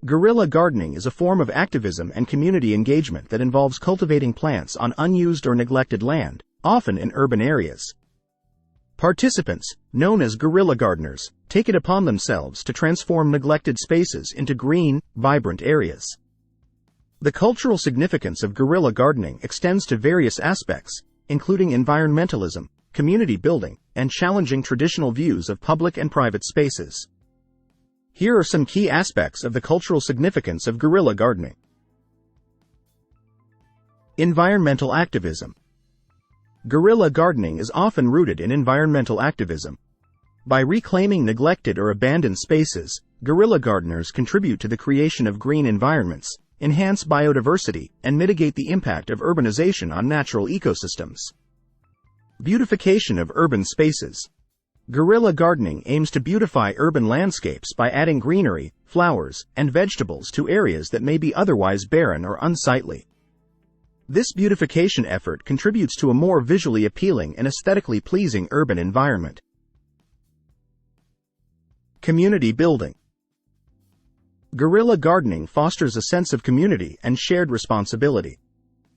Guerrilla gardening is a form of activism and community engagement that involves cultivating plants on unused or neglected land, often in urban areas. Participants, known as guerrilla gardeners, take it upon themselves to transform neglected spaces into green, vibrant areas. The cultural significance of guerrilla gardening extends to various aspects, including environmentalism, community building, and challenging traditional views of public and private spaces. Here are some key aspects of the cultural significance of guerrilla gardening. Environmental activism. Guerrilla gardening is often rooted in environmental activism. By reclaiming neglected or abandoned spaces, guerrilla gardeners contribute to the creation of green environments, enhance biodiversity, and mitigate the impact of urbanization on natural ecosystems. Beautification of urban spaces. Guerrilla gardening aims to beautify urban landscapes by adding greenery, flowers, and vegetables to areas that may be otherwise barren or unsightly. This beautification effort contributes to a more visually appealing and aesthetically pleasing urban environment. Community building. Guerrilla gardening fosters a sense of community and shared responsibility.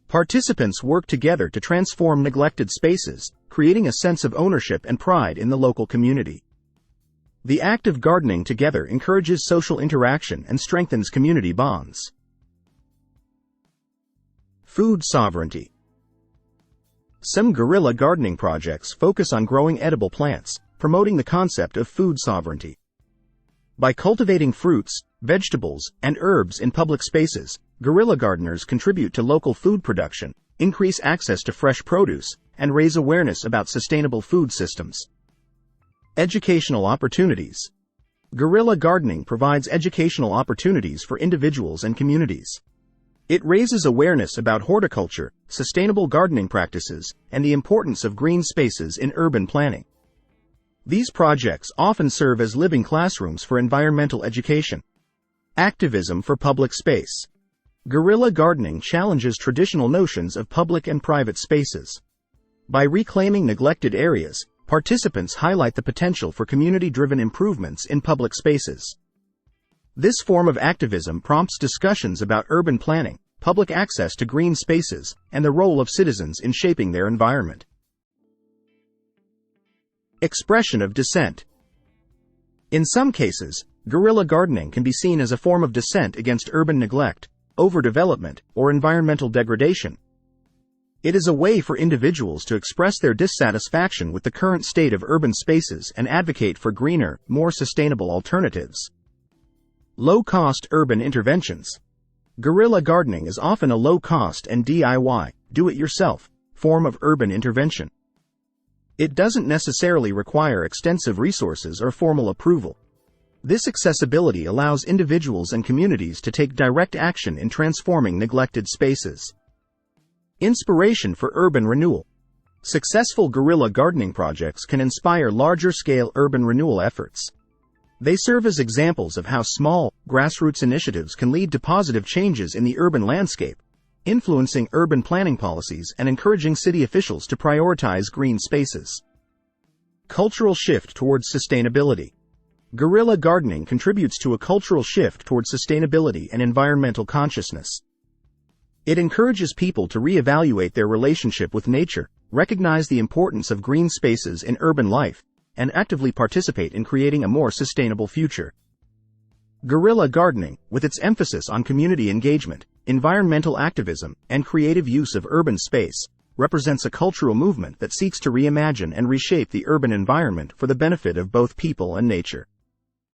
Participants work together to transform neglected spaces, creating a sense of ownership and pride in the local community. The act of gardening together encourages social interaction and strengthens community bonds. Food sovereignty. Some guerrilla gardening projects focus on growing edible plants, promoting the concept of food sovereignty. By cultivating fruits, vegetables, and herbs in public spaces, guerrilla gardeners contribute to local food production, increase access to fresh produce, and raise awareness about sustainable food systems. Educational opportunities. Guerrilla gardening provides educational opportunities for individuals and communities. It raises awareness about horticulture, sustainable gardening practices, and the importance of green spaces in urban planning. These projects often serve as living classrooms for environmental education. Activism for public space. Guerrilla gardening challenges traditional notions of public and private spaces. By reclaiming neglected areas, participants highlight the potential for community-driven improvements in public spaces. This form of activism prompts discussions about urban planning, public access to green spaces, and the role of citizens in shaping their environment. Expression of dissent. In some cases, guerrilla gardening can be seen as a form of dissent against urban neglect, overdevelopment, or environmental degradation. It is a way for individuals to express their dissatisfaction with the current state of urban spaces and advocate for greener, more sustainable alternatives. Low-cost urban interventions. Guerrilla gardening is often a low-cost and DIY, do-it-yourself, form of urban intervention. It doesn't necessarily require extensive resources or formal approval. This accessibility allows individuals and communities to take direct action in transforming neglected spaces. Inspiration for urban renewal. Successful guerrilla gardening projects can inspire larger-scale urban renewal efforts. They serve as examples of how small, grassroots initiatives can lead to positive changes in the urban landscape, influencing urban planning policies and encouraging city officials to prioritize green spaces. Cultural shift towards sustainability. Guerrilla gardening contributes to a cultural shift towards sustainability and environmental consciousness. It encourages people to reevaluate their relationship with nature, recognize the importance of green spaces in urban life, and actively participate in creating a more sustainable future. Guerrilla gardening, with its emphasis on community engagement, environmental activism, and creative use of urban space, represents a cultural movement that seeks to reimagine and reshape the urban environment for the benefit of both people and nature.